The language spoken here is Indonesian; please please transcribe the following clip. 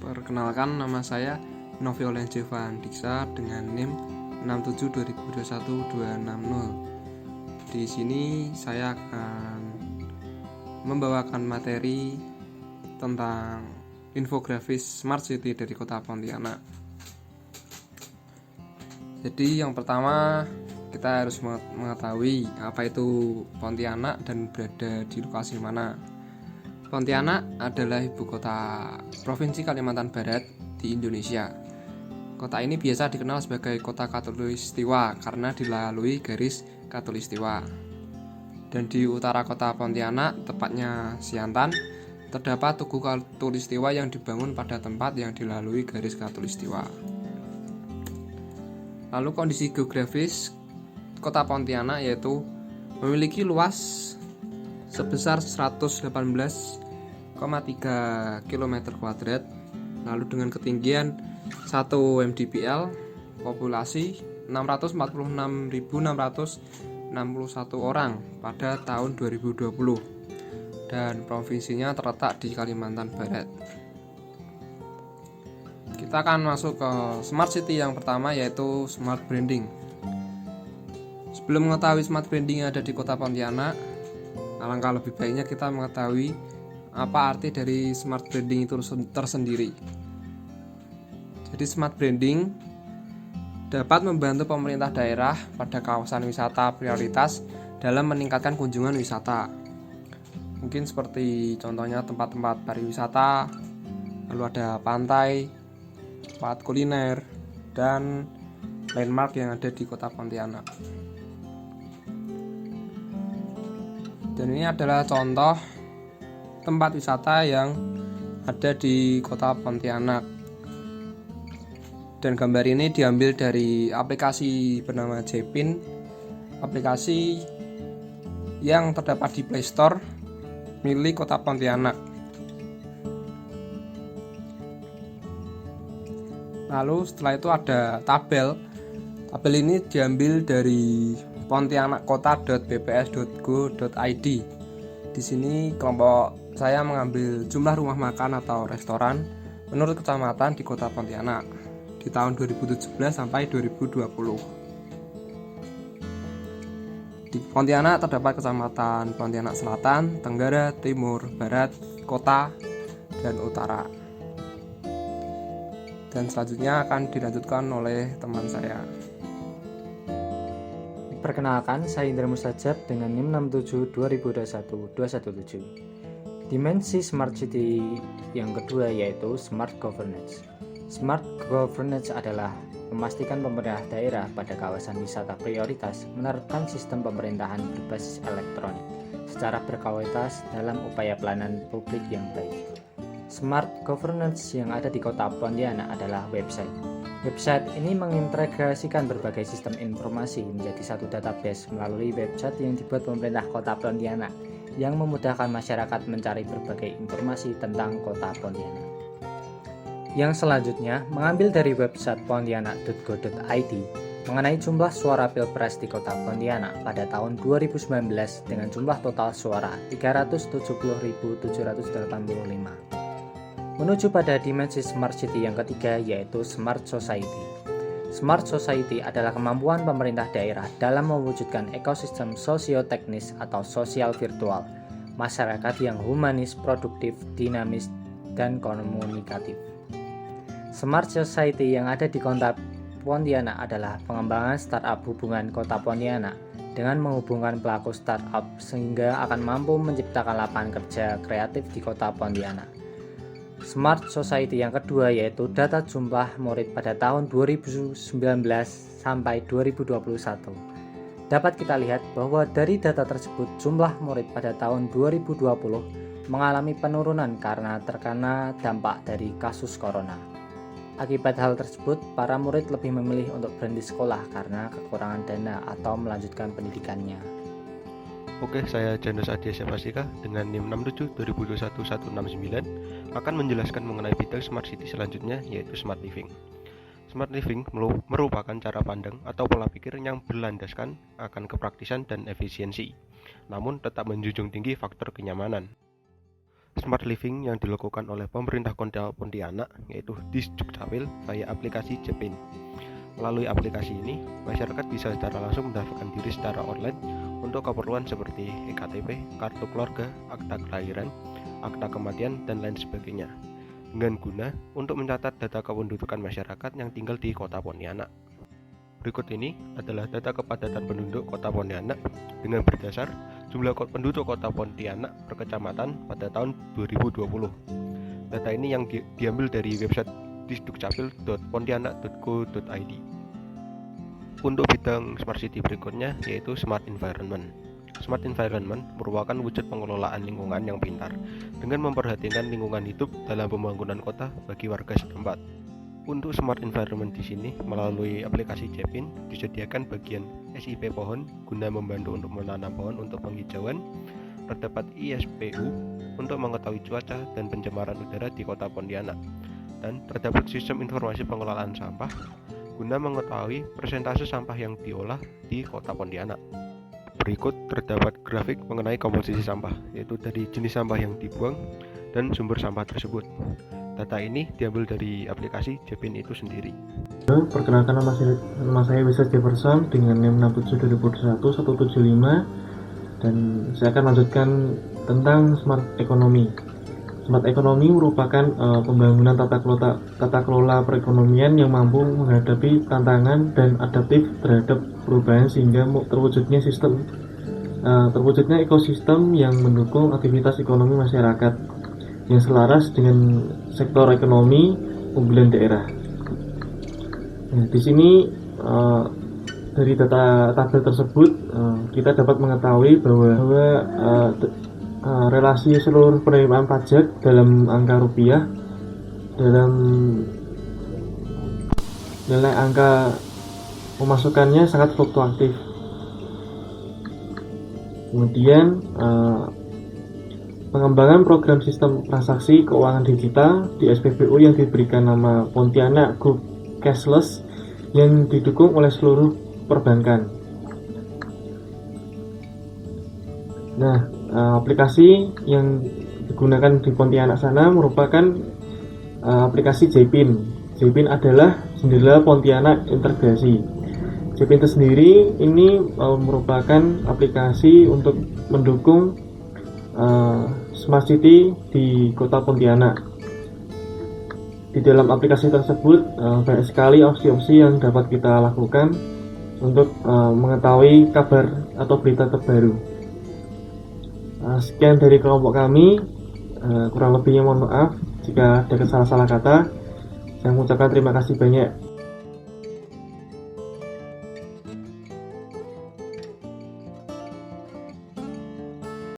Perkenalkan, nama saya Noviolen Jevan Diksa dengan NIM 67201260. Di sini saya akan membawakan materi tentang infografis Smart City dari Kota Pontianak. Jadi yang pertama kita harus mengetahui apa itu Pontianak dan berada di lokasi mana. Pontianak adalah ibu kota Provinsi Kalimantan Barat di Indonesia. Kota ini biasa dikenal sebagai kota Khatulistiwa karena dilalui garis Khatulistiwa. Dan di utara kota Pontianak, tepatnya Siantan, terdapat Tugu Khatulistiwa yang dibangun pada tempat yang dilalui garis Khatulistiwa. Lalu kondisi geografis kota Pontianak yaitu memiliki luas sebesar 118,3 km², lalu dengan ketinggian 1 mdpl, populasi 646.661 orang pada tahun 2020, dan provinsinya terletak di Kalimantan Barat. Kita akan masuk ke Smart City yang pertama, yaitu Smart Branding. Sebelum mengetahui Smart Branding yang ada di kota Pontianak, alangkah lebih baiknya kita mengetahui apa arti dari Smart Branding itu tersendiri. Jadi Smart Branding dapat membantu pemerintah daerah pada kawasan wisata prioritas dalam meningkatkan kunjungan wisata. Mungkin seperti contohnya tempat-tempat pariwisata, lalu ada pantai, tempat kuliner, dan landmark yang ada di kota Pontianak. Dan ini adalah contoh tempat wisata yang ada di kota Pontianak. Dan gambar ini diambil dari aplikasi bernama Jepin, aplikasi yang terdapat di Play Store milik kota Pontianak. Lalu setelah itu ada tabel. Tabel ini diambil dari pontianakkota.bps.go.id. Di sini kelompok saya mengambil jumlah rumah makan atau restoran menurut kecamatan di kota Pontianak di tahun 2017 sampai 2020. Di Pontianak terdapat kecamatan Pontianak Selatan, Tenggara, Timur, Barat, Kota, dan Utara. Dan selanjutnya akan dilanjutkan oleh teman saya. Perkenalkan, saya Indra Mustajab dengan NIM 672021-217. Dimensi Smart City yang kedua yaitu Smart Governance. Smart Governance adalah memastikan pemerintah daerah pada kawasan wisata prioritas menerapkan sistem pemerintahan berbasis elektronik secara berkualitas dalam upaya pelayanan publik yang baik. Smart Governance yang ada di kota Pontianak adalah website. Website ini mengintegrasikan berbagai sistem informasi menjadi satu database melalui website yang dibuat pemerintah kota Pontianak yang memudahkan masyarakat mencari berbagai informasi tentang kota Pontianak. Yang selanjutnya mengambil dari website pontianak.go.id mengenai jumlah suara Pilpres di kota Pontianak pada tahun 2019 dengan jumlah total suara 370.785. Menuju pada dimensi Smart City yang ketiga yaitu Smart Society. Smart Society adalah kemampuan pemerintah daerah dalam mewujudkan ekosistem sosio-teknis atau sosial virtual, masyarakat yang humanis, produktif, dinamis, dan komunikatif. Smart Society yang ada di kota Pontianak adalah pengembangan startup hubungan kota Pontianak dengan menghubungkan pelaku startup sehingga akan mampu menciptakan lapangan kerja kreatif di kota Pontianak. Smart Society yang kedua yaitu data jumlah murid pada tahun 2019 sampai 2021. Dapat kita lihat bahwa dari data tersebut jumlah murid pada tahun 2020 mengalami penurunan karena terkena dampak dari kasus corona. Akibat hal tersebut, para murid lebih memilih untuk berhenti sekolah karena kekurangan dana atau melanjutkan pendidikannya. Oke, saya Janus Adiasya Pasika dengan NIM 672021-169 akan menjelaskan mengenai bidang Smart City selanjutnya yaitu Smart Living. Smart Living merupakan cara pandang atau pola pikir yang berlandaskan akan kepraktisan dan efisiensi, namun tetap menjunjung tinggi faktor kenyamanan. Smart Living yang dilakukan oleh pemerintah Kota Pontianak, yaitu Disdukcapil via aplikasi JEPIN. Melalui aplikasi ini, masyarakat bisa secara langsung mendaftarkan diri secara online untuk keperluan seperti EKTP, kartu keluarga, akta kelahiran, akta kematian, dan lain sebagainya, dengan guna untuk mencatat data kependudukan masyarakat yang tinggal di Kota Pontianak. Berikut ini adalah data kepadatan penduduk Kota Pontianak dengan berdasar jumlah penduduk Kota Pontianak per kecamatan pada tahun 2020. Data ini yang diambil dari website disdukcapil.pontianak.go.id. Untuk bidang Smart City berikutnya yaitu Smart Environment. Smart Environment merupakan wujud pengelolaan lingkungan yang pintar dengan memperhatikan lingkungan hidup dalam pembangunan kota bagi warga setempat. Untuk Smart Environment di sini melalui aplikasi JEPIN disediakan bagian SIP pohon guna membantu untuk menanam pohon untuk penghijauan, terdapat ISPU untuk mengetahui cuaca dan pencemaran udara di Kota Pontianak, dan terdapat sistem informasi pengelolaan sampah guna mengetahui persentase sampah yang diolah di Kota Pontianak. Berikut terdapat grafik mengenai komposisi sampah, yaitu dari jenis sampah yang dibuang dan sumber sampah tersebut. Data ini diambil dari aplikasi JEPIN itu sendiri. Perkenalkan, nama saya Wisat Jefferson dengan NIM 67202175, dan saya akan lanjutkan tentang Smart Economy. Smart Economy merupakan pembangunan tata kelola perekonomian yang mampu menghadapi tantangan dan adaptif terhadap perubahan sehingga terwujudnya ekosistem yang mendukung aktivitas ekonomi masyarakat yang selaras dengan sektor ekonomi unggulan daerah. Nah, di sini dari data tabel tersebut kita dapat mengetahui bahwa relasi seluruh penerimaan pajak dalam angka rupiah dalam nilai angka pemasukannya sangat fluktuatif. Kemudian pengembangan program sistem transaksi keuangan digital di SPBU yang diberikan nama Pontianak Group Cashless yang didukung oleh seluruh perbankan. Nah, aplikasi yang digunakan di Pontianak sana merupakan aplikasi JEPIN. JEPIN adalah Jendela Pontianak Integrasi. JEPIN itu sendiri ini merupakan aplikasi untuk mendukung Smart City di Kota Pontianak. Di dalam aplikasi tersebut banyak sekali opsi-opsi yang dapat kita lakukan untuk mengetahui kabar atau berita terbaru. Sekian dari kelompok kami, kurang lebihnya mohon maaf jika ada salah-salah kata. Saya mengucapkan terima kasih banyak.